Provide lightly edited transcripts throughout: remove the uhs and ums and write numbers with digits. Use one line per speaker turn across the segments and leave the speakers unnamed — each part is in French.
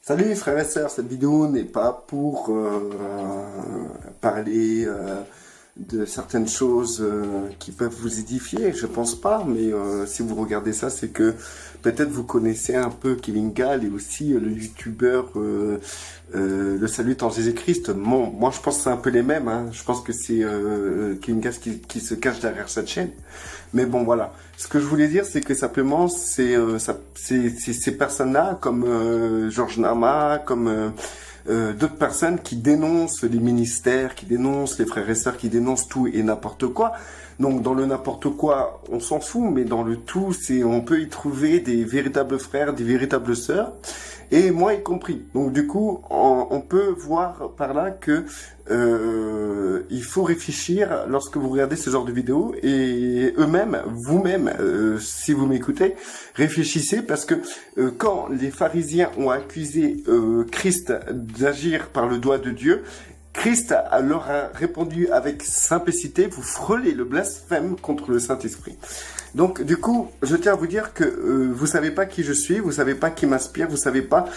Salut frères et sœurs, cette vidéo n'est pas pour parler de certaines choses qui peuvent vous édifier, je pense pas, mais si vous regardez ça, c'est que peut-être vous connaissez un peu Kevin Gall et aussi le youtubeur Le Salut en Jésus-Christ. Bon, moi je pense que c'est un peu les mêmes, hein. Je pense que c'est Kevin Gall qui se cache derrière cette chaîne. Mais bon, voilà. Ce que je voulais dire, c'est que simplement, c'est ces personnes-là, comme Georges Nama, comme d'autres personnes qui dénoncent les ministères, qui dénoncent les frères et sœurs, qui dénoncent tout et n'importe quoi. Donc dans le n'importe quoi, on s'en fout, mais dans le tout, on peut y trouver des véritables frères, des véritables sœurs, et moi y compris. Donc du coup, on peut voir par là que il faut réfléchir lorsque vous regardez ce genre de vidéos, et eux-mêmes, vous-même, si vous m'écoutez, réfléchissez, parce que quand les pharisiens ont accusé Christ d'agir par le doigt de Dieu, Christ leur a répondu avec simplicité: vous frôlez le blasphème contre le Saint-Esprit. Donc, du coup, je tiens à vous dire que vous savez pas qui je suis, vous savez pas qui m'inspire, vous savez pas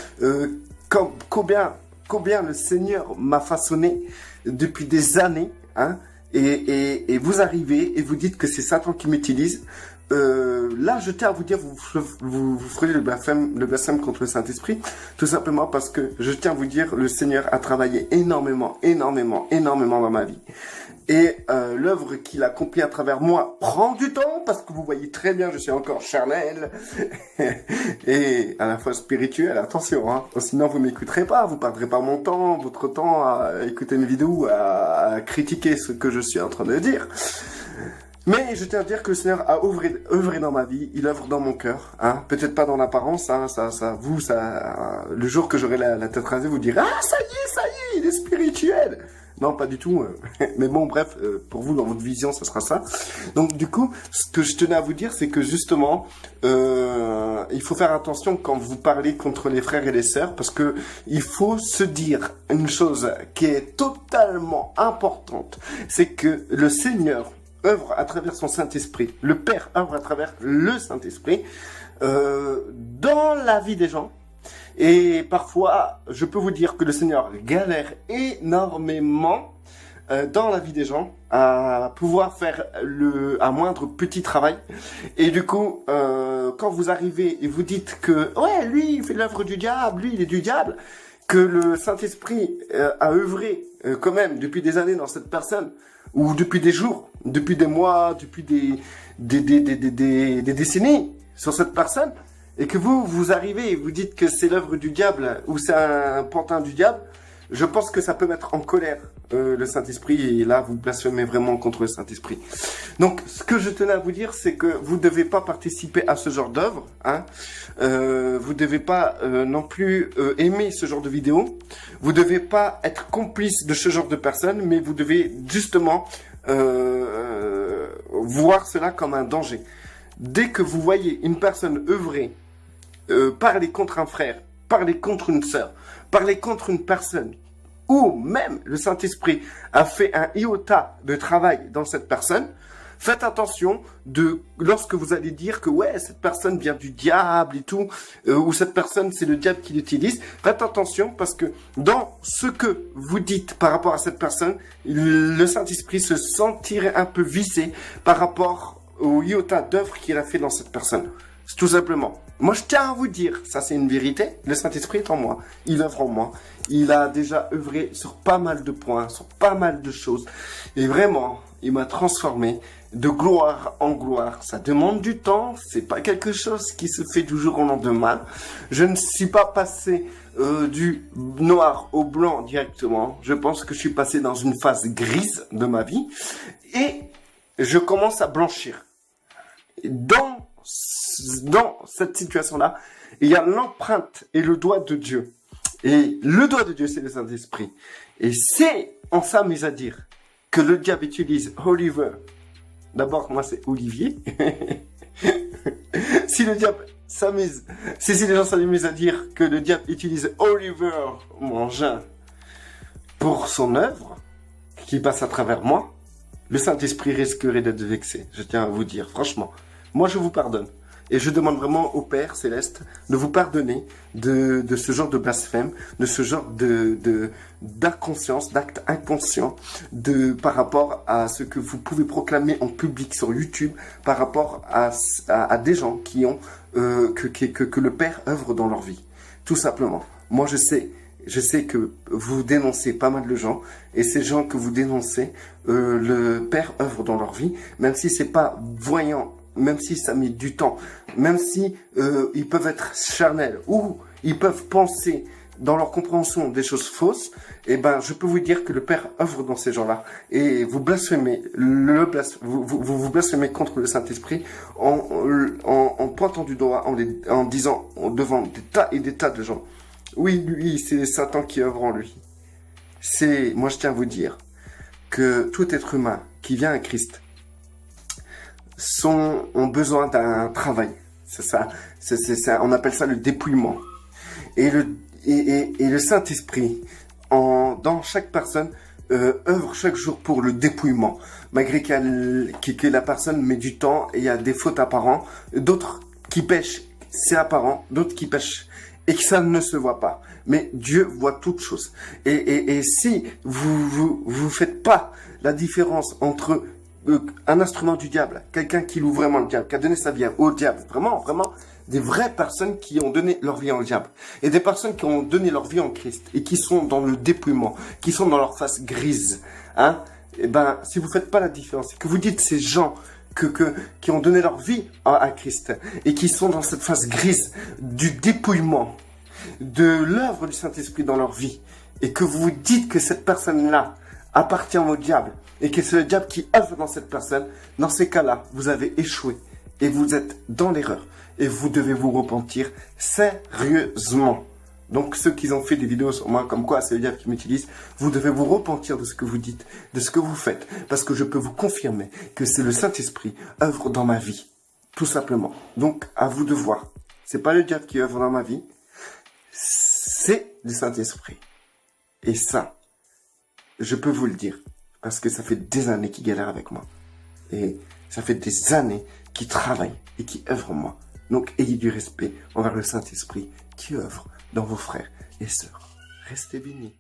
combien le Seigneur m'a façonné depuis des années, hein, et vous arrivez et vous dites que c'est Satan qui m'utilise. Là, je tiens à vous dire, vous frôlez le blasphème contre le Saint-Esprit, tout simplement parce que je tiens à vous dire, le Seigneur a travaillé énormément dans ma vie. Et l'œuvre qu'il accomplit à travers moi prend du temps, parce que vous voyez très bien, je suis encore charnel et à la fois spirituel. Attention, hein, sinon vous m'écouterez pas, vous perdrez pas votre temps à écouter mes vidéos, à critiquer ce que je suis en train de dire. Mais je tiens à dire que le Seigneur a œuvré dans ma vie, il œuvre dans mon cœur, hein. Peut-être pas dans l'apparence, hein, le jour que j'aurai la tête rasée, vous direz: ah, ça y est, il est spirituel. Non, pas du tout. Mais bon, bref, pour vous, dans votre vision, ça sera ça. Donc, du coup, ce que je tenais à vous dire, c'est que justement, il faut faire attention quand vous parlez contre les frères et les sœurs, parce que il faut se dire une chose qui est totalement importante, c'est que le Seigneur œuvre à travers son Saint-Esprit, le Père œuvre à travers le Saint-Esprit dans la vie des gens. Et parfois, je peux vous dire que le Seigneur galère énormément dans la vie des gens à pouvoir faire un moindre petit travail. Et du coup, quand vous arrivez et vous dites que ouais, lui, il fait l'œuvre du diable, lui, il est du diable, que le Saint-Esprit a œuvré quand même depuis des années dans cette personne, ou depuis des jours, depuis des mois, depuis des décennies sur cette personne, et que vous arrivez et vous dites que c'est l'œuvre du diable ou c'est un pantin du diable, je pense que ça peut mettre en colère le Saint-Esprit, et là vous blasphémez vraiment contre le Saint-Esprit. Donc ce que je tenais à vous dire, c'est que vous ne devez pas participer à ce genre d'œuvre, hein. Vous ne devez pas non plus aimer ce genre de vidéo, vous ne devez pas être complice de ce genre de personnes, mais vous devez justement voir cela comme un danger. Dès que vous voyez une personne œuvrer, parler contre un frère, parler contre une sœur, parler contre une personne, ou même le Saint-Esprit a fait un iota de travail dans cette personne, faites attention lorsque vous allez dire que ouais, cette personne vient du diable et tout, ou cette personne c'est le diable qui l'utilise. Faites attention, parce que dans ce que vous dites par rapport à cette personne, le Saint-Esprit se sentirait un peu vissé par rapport au iota d'œuvre qu'il a fait dans cette personne. Tout simplement. Moi, je tiens à vous dire, ça c'est une vérité, le Saint-Esprit est en moi, il œuvre en moi, il a déjà œuvré sur pas mal de points, sur pas mal de choses, et vraiment, il m'a transformé de gloire en gloire. Ça demande du temps, c'est pas quelque chose qui se fait du jour au lendemain. Je ne suis pas passé du noir au blanc directement, je pense que je suis passé dans une phase grise de ma vie, et je commence à blanchir. Dans cette situation-là, il y a l'empreinte et le doigt de Dieu. Et le doigt de Dieu, c'est le Saint-Esprit. Et c'est, on s'amuse à dire que le diable utilise Oliver. D'abord, moi, c'est Olivier. Si le diable s'amuse, si les gens s'amusent à dire que le diable utilise Oliver Mangin pour son œuvre, qui passe à travers moi, le Saint-Esprit risquerait d'être vexé. Je tiens à vous dire, franchement. Moi, je vous pardonne. Et je demande vraiment au Père Céleste de vous pardonner de ce genre de blasphème, de ce genre d'inconscience, d'acte inconscient, par rapport à ce que vous pouvez proclamer en public sur YouTube, par rapport à des gens qui ont que le Père œuvre dans leur vie. Tout simplement. Moi, je sais que vous dénoncez pas mal de gens, et ces gens que vous dénoncez, le Père œuvre dans leur vie, même si c'est pas voyant, même si ça met du temps, même si ils peuvent être charnels, ou ils peuvent penser dans leur compréhension des choses fausses, eh ben, je peux vous dire que le Père œuvre dans ces gens-là, et vous blasphémez, vous blasphémez contre le Saint-Esprit en pointant du doigt, en disant devant des tas et des tas de gens. Oui, lui, c'est Satan qui œuvre en lui. Moi, je tiens à vous dire que tout être humain qui vient à Christ ont besoin d'un travail. C'est ça. On appelle ça le dépouillement. Et le Saint-Esprit, dans chaque personne, œuvre chaque jour pour le dépouillement. Malgré que la personne met du temps et il y a des fautes apparentes, d'autres qui pêchent, c'est apparent, d'autres qui pêchent et que ça ne se voit pas. Mais Dieu voit toutes choses. Et si vous faites pas la différence entre un instrument du diable, quelqu'un qui loue vraiment le diable, qui a donné sa vie au diable, vraiment, des vraies personnes qui ont donné leur vie au diable, et des personnes qui ont donné leur vie en Christ, et qui sont dans le dépouillement, qui sont dans leur face grise, hein, et ben, si vous faites pas la différence, que vous dites ces gens qui ont donné leur vie à Christ, et qui sont dans cette face grise du dépouillement, de l'œuvre du Saint-Esprit dans leur vie, et que vous dites que cette personne-là appartient au diable, et que c'est le diable qui œuvre dans cette personne, dans ces cas-là, vous avez échoué, et vous êtes dans l'erreur, et vous devez vous repentir sérieusement. Donc ceux qui ont fait des vidéos sur moi, comme quoi c'est le diable qui m'utilise, vous devez vous repentir de ce que vous dites, de ce que vous faites, parce que je peux vous confirmer que c'est le Saint-Esprit œuvre dans ma vie, tout simplement. Donc à vous de voir, c'est pas le diable qui œuvre dans ma vie, c'est le Saint-Esprit. Et ça, je peux vous le dire, parce que ça fait des années qu'il galère avec moi. Et ça fait des années qu'il travaille et qu'il œuvre en moi. Donc ayez du respect envers le Saint-Esprit qui œuvre dans vos frères et sœurs. Restez bénis.